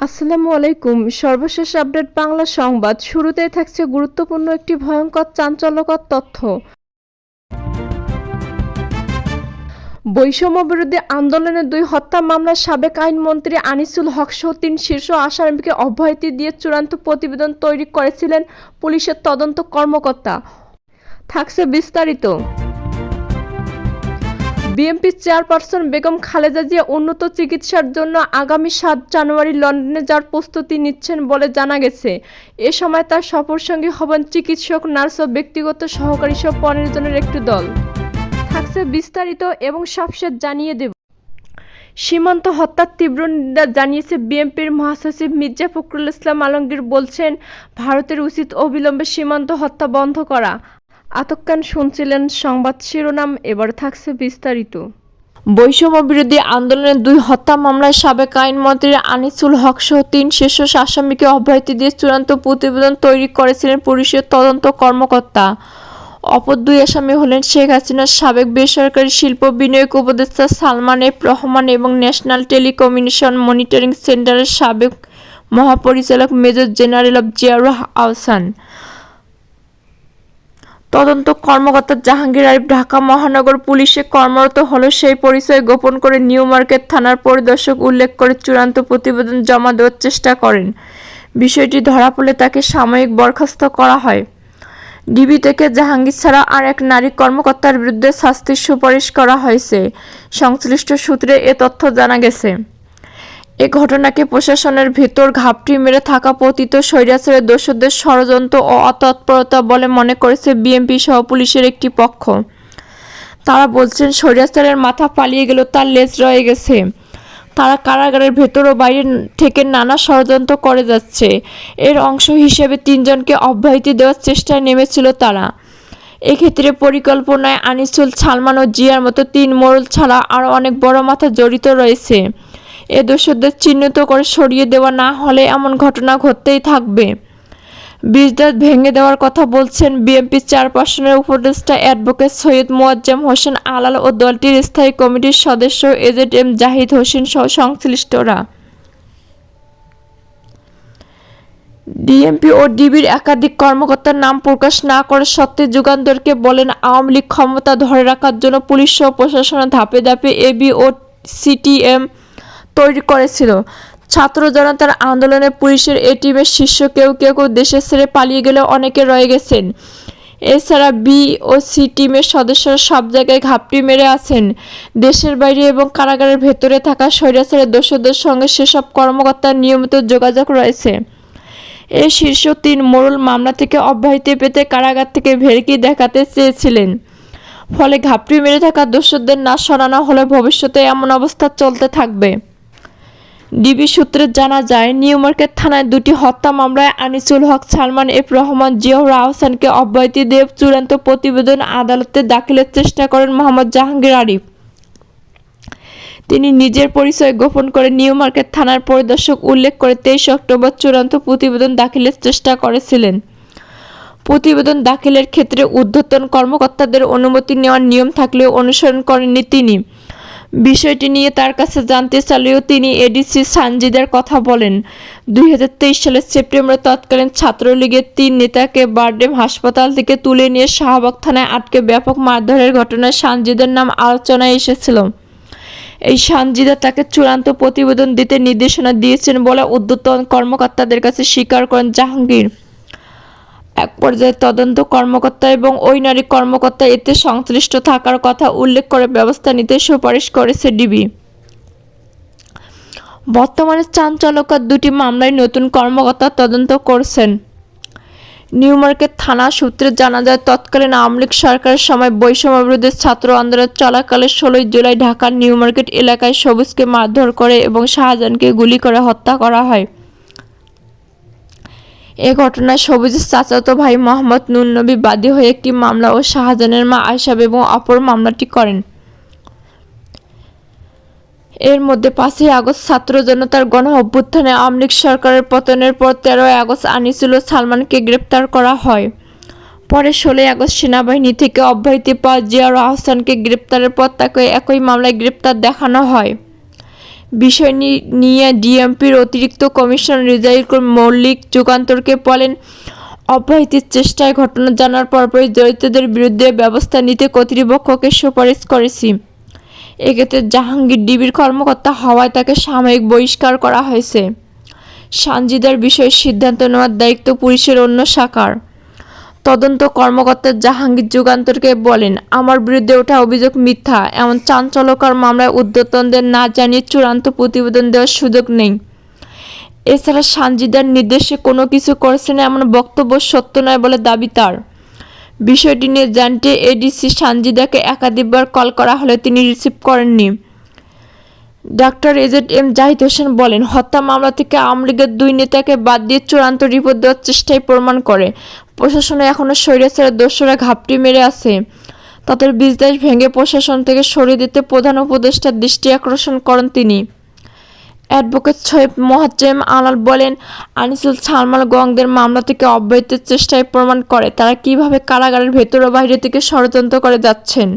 আসসালামু আলাইকুম। সর্বশেষ আপডেট বাংলা সংবাদ। শুরুতেই থাকছে গুরুত্বপূর্ণ একটি ভয়ঙ্কর চাঞ্চল্যকর তথ্য। বৈষম্য বিরোধী আন্দোলনের 2 হত্যা মামলার সাবেক আইনমন্ত্রী আনিসুল হক সহ 3 শীর্ষ আসামিকে অব্যাহতি দিয়ে চূড়ান্ত প্রতিবেদন তৈরি করেছিলেন পুলিশের তদন্ত কর্মকর্তা। থাকছে বিস্তারিত। বিএনপি চেয়ারপারসন বেগম খালেদা জিয়া উন্নত চিকিৎসার জন্য আগামী 7 জানুয়ারি লন্ডনে যাওয়ার প্রস্তুতি নিচ্ছেন বলে জানা গেছে। এ সময় তার সফরসঙ্গী হবেন চিকিৎসক, নার্স ও ব্যক্তিগত সহকারী সহ 15 জনের একটি দল। থাকছে বিস্তারিত এবং সবশেষ জানিয়ে দেব। সীমান্ত হত্যার তীব্র নিন্দা জানিয়েছে বিএনপির মহাসচিব মির্জা ফখরুল ইসলাম আলমগীর। বলছেন, ভারতের উচিত অবিলম্বে সীমান্ত হত্যা বন্ধ করা। এতক্ষণ শুনছিলেন সংবাদ শিরোনাম, এবার থাকছে বিস্তারিত। বৈষম্য বিরোধী আন্দোলনের 2 হত্যা মামলায় সাবেক আইনমন্ত্রী আনিসুল হক সহ 3 শীর্ষ আসামিকে অব্যাহতি দিয়ে চূড়ান্ত প্রতিবেদন তৈরি করেছিলেন পুলিশের তদন্ত কর্মকর্তা। অপর 2 আসামি হলেন শেখ হাসিনার সাবেক বেসরকারি শিল্প বিনিয়োগ উপদেষ্টা সালমান এফ রহমান এবং ন্যাশনাল টেলিকমিউনিকেশন মনিটরিং সেন্টারের সাবেক মহাপরিচালক মেজর জেনারেল জিয়াউর আহসান। তদন্ত কর্মকর্তা জাহাঙ্গীর আরিফ ঢাকা মহানগর পুলিশে কর্মরত হলেও সেই পরিচয় গোপন করে নিউ মার্কেট থানার পরিদর্শক উল্লেখ করে চূড়ান্ত প্রতিবেদন জমা দেওয়ার চেষ্টা করেন। বিষয়টি ধরা পড়লে তাকে সাময়িক বরখাস্ত করা হয়। ডিবি থেকে জাহাঙ্গীর ছাড়া আর এক নারী কর্মকর্তার বিরুদ্ধে শাস্তির সুপারিশ করা হয়েছে। সংশ্লিষ্ট সূত্রে এ তথ্য জানা গেছে। এ ঘটনাকে প্রশাসনের ভেতর ঘাপটি মেরে থাকা পতিত স্বৈরাচারের দোষরদের ষড়যন্ত্র ও অতৎপরতা বলে মনে করেছে বিএনপি সহ পুলিশের একটি পক্ষ। তারা বলছেন, স্বৈরাচারের মাথা পালিয়ে গেল, তার লেজ রয়ে গেছে। তারা কারাগারের ভেতর ও বাইরে থেকে নানা ষড়যন্ত্র করে যাচ্ছে। এর অংশ হিসেবে 3 জনকে অব্যাহতি দেওয়ার চেষ্টায় নেমেছিল তারা। এক্ষেত্রে পরিকল্পনায় আনিসুল, সালমান ও জিয়ার মতো 3 মোড়ল ছাড়া আরও অনেক বড় মাথা জড়িত রয়েছে। এ দোষরদের চিহ্নিত করে সরিয়ে দেওয়া না হলে এমন ঘটনা ঘটতেই থাকবে। বীজদাঁত ভেঙে দেওয়ার কথা বলছেন বিএনপি চেয়ারপারসনের উপদেষ্টা অ্যাডভোকেট সৈয়দ মোয়াজ্জেম হোসেন আলাল ও দলটির স্থায়ী কমিটির সদস্য এজেড এম জাহিদ হোসেন সহ সংশ্লিষ্টরা। ডিএমপি ও ডিবির একাধিক কর্মকর্তার নাম প্রকাশ না করে সত্যি যুগান্তরকে বলেন, আওয়ামী লীগ ক্ষমতা ধরে রাখার জন্য পুলিশ সহ প্রশাসনের ধাপে ধাপে এবি ও সিটিএম তৈরি করেছিল। ছাত্র জনতার আন্দোলনে পুলিশের এ টিমের শীর্ষ কেউ কেউ দেশে ছেড়ে পালিয়ে গেলে অনেকে রয়ে গেছেন। এছাড়া বি ও সি টিমের সদস্যরা সব জায়গায় ঘাপটি মেরে আছেন। দেশের বাইরে এবং কারাগারের ভেতরে থাকা স্বৈরাচারের দোষরদের সঙ্গে সেসব কর্মকর্তার নিয়মিত যোগাযোগ রয়েছে। এই শীর্ষ 3 মোড়ল মামলা থেকে অব্যাহতি পেতে কারাগার থেকে ভেড়কি দেখাতে চেয়েছিলেন। ফলে ঘাপটি মেরে থাকা দোষরদের না সরানো হলে ভবিষ্যতে এমন অবস্থা চলতে থাকবে। ডিবি সূত্রে জানা যায়, নিউ মার্কেট থানায় 2টি হত্যা মামলায় আনিসুল হক, সালমান এফ রহমান, জিয়াউর আহসানকে অব্যাহতি দিয়ে চূড়ান্ত প্রতিবেদন আদালতে দাখিলের চেষ্টা করেন মোহাম্মদ জাহাঙ্গীর আরিফ। তিনি নিজের পরিচয় গোপন করে নিউ মার্কেট থানার পরিদর্শক উল্লেখ করে 23 অক্টোবর চূড়ান্ত প্রতিবেদন দাখিলের চেষ্টা করেছিলেন। প্রতিবেদন দাখিলের ক্ষেত্রে ঊর্ধ্বতন কর্মকর্তাদের অনুমতি নেওয়ার নিয়ম থাকলেও অনুসরণ করেননি তিনি। বিষয়টি নিয়ে তার কাছে জানতে চাইলেও তিনি এডিসি সানজিদার কথা বলেন। 2023 সালের সেপ্টেম্বরে তৎকালীন ছাত্রলীগের 3 নেতাকে বারডেম হাসপাতাল থেকে তুলে নিয়ে শাহবাগ থানায় আটকে ব্যাপক মারধরের ঘটনায় সানজিদার নাম আলোচনায় এসেছিল। এই সানজিদা তাকে চূড়ান্ত প্রতিবেদন দিতে নির্দেশনা দিয়েছেন বলে ঊর্ধ্বতন কর্মকর্তাদের কাছে স্বীকার করেন জাহাঙ্গীর। এক পর্যায়ে তদন্ত কর্মকর্তা এবং ওই নারী কর্মকর্তা এতে সংশ্লিষ্ট থাকার কথা উল্লেখ করে ব্যবস্থা নিতে সুপারিশ করেছে ডিবি। বর্তমানে চাঞ্চল্যকর 2টি মামলায় নতুন কর্মকর্তা তদন্ত করছেন। নিউ মার্কেট থানা সূত্রে জানা যায়, তৎকালীন আওয়ামী লীগ সরকারের সময় বৈষম্য বিরোধী ছাত্র আন্দোলন চলাকালে 16 জুলাই ঢাকার নিউ মার্কেট এলাকায় সবুজকে মারধর করে এবং শাহজাহানকে গুলি করে হত্যা করা হয়। এ ঘটনায় সবুজের চাচাতো ভাই মোহাম্মদ নুর নবী বাদী হয়ে একটি মামলা ও শাহজাহানের মা আয়েশা বেগম অপর মামলাটি করেন। এর মধ্যে 5ই আগস্ট ছাত্র জনতার গণ অভ্যুত্থানে আওয়ামী লীগ সরকারের পতনের পর 13 আগস্ট আনিসুল ও সালমানকে গ্রেপ্তার করা হয়। পরে 16 আগস্ট সেনাবাহিনী থেকে অব্যাহতি পাওয়া জিয়াউর আহসানকে গ্রেপ্তারের পর তাকে একই মামলায় গ্রেপ্তার দেখানো হয়। বিষয় নিয়ে ডিএমপির অতিরিক্ত কমিশনার রেজাউল মল্লিক যুগান্তরকে বলেন, অব্যাহতির চেষ্টায় ঘটনা জানার পরপরই জড়িতদের বিরুদ্ধে ব্যবস্থা নিতে কর্তৃপক্ষকে সুপারিশ করেছি। এক্ষেত্রে জাহাঙ্গীর ডিবির কর্মকর্তা হওয়ায় তাকে সাময়িক বহিষ্কার করা হয়েছে। সানজিদার বিষয়ে সিদ্ধান্ত নেওয়ার দায়িত্ব পুলিশের অন্য শাখার। তদন্ত কর্মকর্তা জাহাঙ্গীর যুগান্তরকে বলেন, আমার বিরুদ্ধে ওঠা অভিযোগ মিথ্যা। এমন চাঞ্চল্যকর মামলায় ঊর্ধ্বতনদের না জানিয়ে চূড়ান্ত প্রতিবেদন দেওয়ার সুযোগ নেই। এছাড়া সানজিদার নির্দেশে কোনো কিছু করেছেন এমন বক্তব্য সত্য নয় বলে দাবি তার। বিষয়টি নিয়ে জানতে এডিসি সানজিদাকে একাধিকবার কল করা হলে তিনি রিসিভ করেননি। ডাক্তার এজেড জাহিদ হোসেন বলেন, হত্যা মামলা থেকে আওয়ামী লীগের 2 নেতাকে বাদ দিয়ে চূড়ান্ত রিপোর্ট দেওয়ার চেষ্টাই প্রমাণ করে প্রশাসনে এখনও স্বৈরাচারের দোষরা ঘাপটি মেরে আছে। তাদের বিশ্বাস ভেঙে প্রশাসন থেকে সরিয়ে দিতে প্রধান উপদেষ্টার দৃষ্টি আকর্ষণ করেন তিনি। অ্যাডভোকেট সৈয়দ মোয়াজ্জেম আলাল বলেন, আনিসুল সালমান গংদের মামলা থেকে অব্যাহতির চেষ্টায় প্রমাণ করে তারা কিভাবে কারাগারের ভেতর ও বাইরে থেকে ষড়যন্ত্র করে যাচ্ছেন।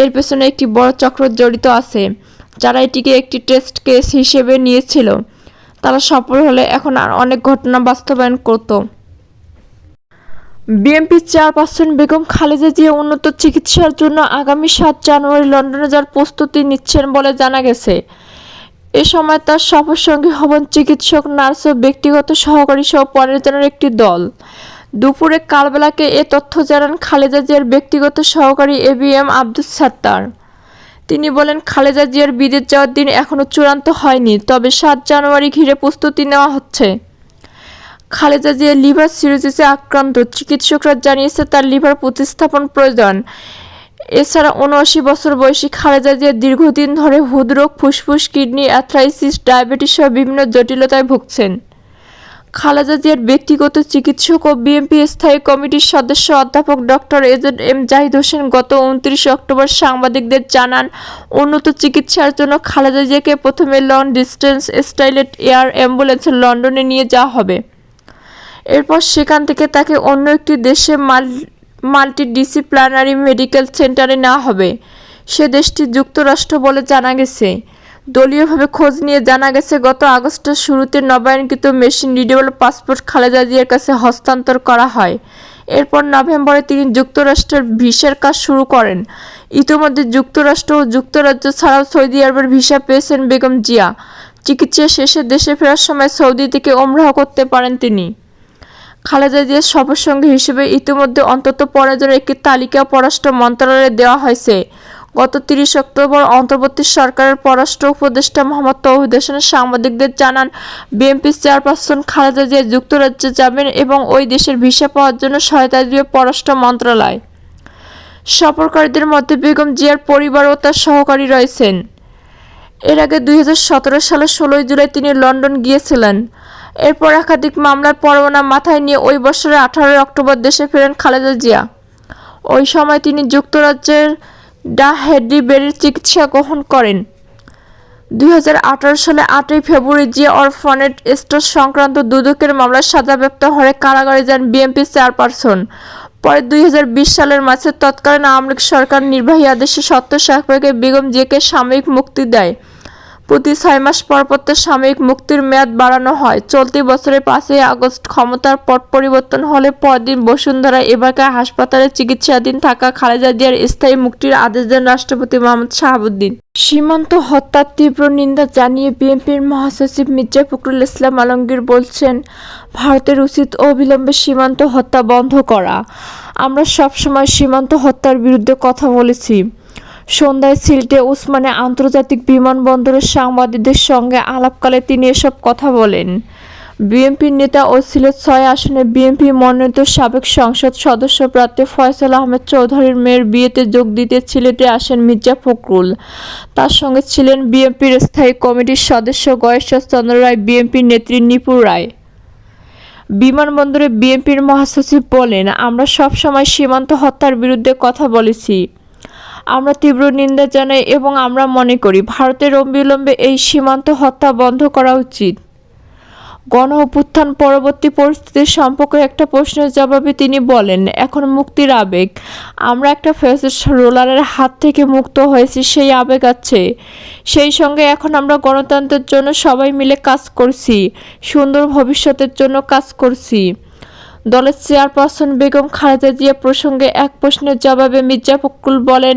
এর পেছনে একটি বড় চক্র জড়িত আছে। যারা এটিকে একটি টেস্ট কেস হিসেবে নিয়েছিল তারা সফল হলে এখন আর অনেক ঘটনা বাস্তবায়ন করত। বিএনপি চেয়ারপারসন বেগম খালেদা জিয়া উন্নত চিকিৎসার জন্য আগামী 7 জানুয়ারি লন্ডনে যাওয়ার প্রস্তুতি নিচ্ছেন বলে জানা গেছে। এ সময় তার সফরসঙ্গী হবেন চিকিৎসক, নার্স ও ব্যক্তিগত সহকারী সহ 15 জনের একটি দল। দুপুরে কালবেলাকে এ তথ্য জানান খালেদা জিয়ার ব্যক্তিগত সহকারী এবিএম আব্দুস সাত্তার। তিনি বলেন, খালেদা জিয়ার বিদেশ যাওয়ার দিন এখনও চূড়ান্ত হয়নি, তবে 7 জানুয়ারি ঘিরে প্রস্তুতি নেওয়া হচ্ছে। খালেদা জিয়া লিভার সিরোসিসে আক্রান্ত। চিকিৎসকরা জানিয়েছে তার লিভার প্রতিস্থাপন প্রয়োজন। এছাড়া 79 বছর বয়সী খালেদা জিয়া দীর্ঘদিন ধরে হৃদরোগ, ফুসফুস, কিডনি, অ্যাথরাইটিস, ডায়াবেটিস সহ বিভিন্ন জটিলতায় ভুগছেন। খালেদা জিয়ার ব্যক্তিগত চিকিৎসক ও বিএনপি স্থায়ী কমিটির সদস্য অধ্যাপক ডক্টর এজেড জাহিদ হোসেন গত 29 অক্টোবর সাংবাদিকদের জানান, উন্নত চিকিৎসার জন্য খালেদা জিয়াকে প্রথমে লং ডিস্টেন্স স্টাইলেট এয়ার অ্যাম্বুলেন্সে লন্ডনে নিয়ে যাওয়া হবে। এরপর সেখান থেকে তাকে অন্য একটি দেশে মাল্টিডিসিপ্লিনারি মেডিকেল সেন্টারে নেওয়া হবে। সে দেশটি যুক্তরাষ্ট্র বলে জানা গেছে। দলীয়ভাবে খোঁজ নিয়ে জানা গেছে, গত আগস্টের শুরুতে নবায়নকৃত মেশিন রিডেবল পাসপোর্ট খালেদা জিয়ার কাছে হস্তান্তর করা হয়। এরপর নভেম্বরে তিনি যুক্তরাষ্ট্রের ভিসার কাজ শুরু করেন। ইতিমধ্যে যুক্তরাষ্ট্র ও যুক্তরাজ্য ছাড়াও সৌদি আরবের ভিসা পেয়েছেন বেগম জিয়া। চিকিৎসা শেষে দেশে ফেরার সময় সৌদি থেকে ওমরাহ করতে পারেন তিনি। খালেদা জিয়ার সফরসঙ্গী হিসেবে ইতিমধ্যে অন্তত 15 জনের একটি তালিকা পররাষ্ট্র মন্ত্রণালয়ে দেওয়া হয়েছে। গত 30 অক্টোবর অন্তর্বর্তী সরকারের পররাষ্ট্র উপদেষ্টা মোহাম্মদ তৌহিদ হোসেন সাংবাদিকদের জানান, বিএনপি চেয়ারপারসন খালেদা জিয়া যুক্তরাজ্যে যাবেন এবং ওই দেশের ভিসা পাওয়ার জন্য সহায়তা দেবে পররাষ্ট্র মন্ত্রণালয়। সফরকারীদের মধ্যে বেগম জিয়ার পরিবার ও তার সহকারী রয়েছেন। এর আগে 2017 সালের 16 জুলাই তিনি লন্ডন গিয়েছিলেন। এরপর একাধিক মামলার পরোয়ানা মাথায় নিয়ে ওই বছরের 18 অক্টোবর দেশে ফেরেন খালেদা জিয়া। ওই সময় তিনি যুক্তরাজ্যের ডা হেডলি বেরির চিকিৎসা গ্রহণ করেন। 2018 সালে 8 ফেব্রুয়ারি জিয়া অরফানেট স্টোর সংক্রান্ত দুদকের মামলায় সাজাপ্রাপ্ত হয়ে কারাগারে যান বিএনপি চেয়ারপারসন। পরে 2020 সালের মার্চে তৎকালীন আওয়ামী লীগ সরকার নির্বাহী আদেশে শর্ত সাপেক্ষে বেগম জিয়াকে সাময়িক মুক্তি দেয়। প্রতি 6 মাস পর তার সাময়িক মুক্তির মেয়াদ বাড়ানো হয়। চলতি বছরের 5 আগস্ট ক্ষমতার পট পরিবর্তন হলে পরদিন বসুন্ধরা এবারকার হাসপাতালে চিকিৎসাধীন থাকা খালেদা জিয়ার স্থায়ী মুক্তির আদেশ দেন রাষ্ট্রপতি মোহাম্মদ শাহাবুদ্দিন। সীমান্ত হত্যার তীব্র নিন্দা জানিয়ে বিএনপির মহাসচিব মির্জা ফখরুল ইসলাম আলমগীর বলছেন, ভারতের উচিত অবিলম্বে সীমান্ত হত্যা বন্ধ করা। আমরা সবসময় সীমান্ত হত্যার বিরুদ্ধে কথা বলেছি। সন্ধ্যায় সিলেটে ওসমানী আন্তর্জাতিক বিমানবন্দরের সাংবাদিকদের সঙ্গে আলাপকালে তিনি এসব কথা বলেন। বিএনপির নেতা ও সিলেট 6 আসনে বিএনপি মনোনীত সাবেক সংসদ সদস্য প্রার্থী ফয়সাল আহমেদ চৌধুরীর মেয়ের বিয়েতে যোগ দিতে সিলেটে আসেন মির্জা ফখরুল। তার সঙ্গে ছিলেন বিএনপির স্থায়ী কমিটির সদস্য গয়েশ্বর চন্দ্র রায়, বিএনপির নেত্রী নিপু রায়। বিমানবন্দরে বিএনপির মহাসচিব বলেন, আমরা সবসময় সীমান্ত হত্যার বিরুদ্ধে কথা বলেছি। আমরা তীব্র নিন্দা জানাই এবং আমরা মনে করি ভারতের অবিলম্বে এই সীমান্ত হত্যা বন্ধ করা উচিত। গণ অভ্যুত্থান পরবর্তী পরিস্থিতি সম্পর্কে একটা প্রশ্নের জবাবে তিনি বলেন, এখন মুক্তির আবেগ। আমরা একটা ফ্যাসিস্ট রোলারের হাত থেকে মুক্ত হয়েছি, সেই আবেগ আছে। সেই সঙ্গে এখন আমরা গণতন্ত্রের জন্য সবাই মিলে কাজ করছি, সুন্দর ভবিষ্যতের জন্য কাজ করছি। দলের চেয়ারপারসন বেগম খালেদা জিয়া প্রসঙ্গে এক প্রশ্নের জবাবে মির্জা ফখরুল বলেন,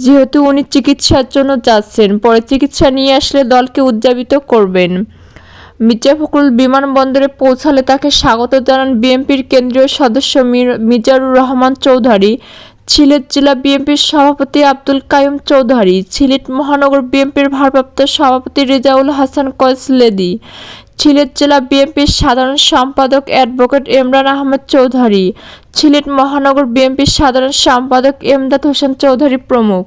যেহেতু উনি চিকিৎসার জন্য যাচ্ছেন, পরে চিকিৎসা নিয়ে আসলে দলকে উদযাপিত করবেন। মির্জা ফখরুল বিমানবন্দরে পৌঁছালে তাকে স্বাগত জানান বিএনপির কেন্দ্রীয় সদস্য মিজানুর রহমান চৌধুরী, সিলেট জেলা বিএনপির সভাপতি আব্দুল কাইয়ুম চৌধুরী, সিলেট মহানগর বিএনপির ভারপ্রাপ্ত সভাপতি রেজাউল হাসান কয়েস লেদি, সিলেট জেলা বিএনপির সাধারণ সম্পাদক অ্যাডভোকেট ইমরান আহমেদ চৌধুরী, সিলেট মহানগর বিএনপির সাধারণ সম্পাদক এমদাদ হোসেন চৌধুরী প্রমুখ।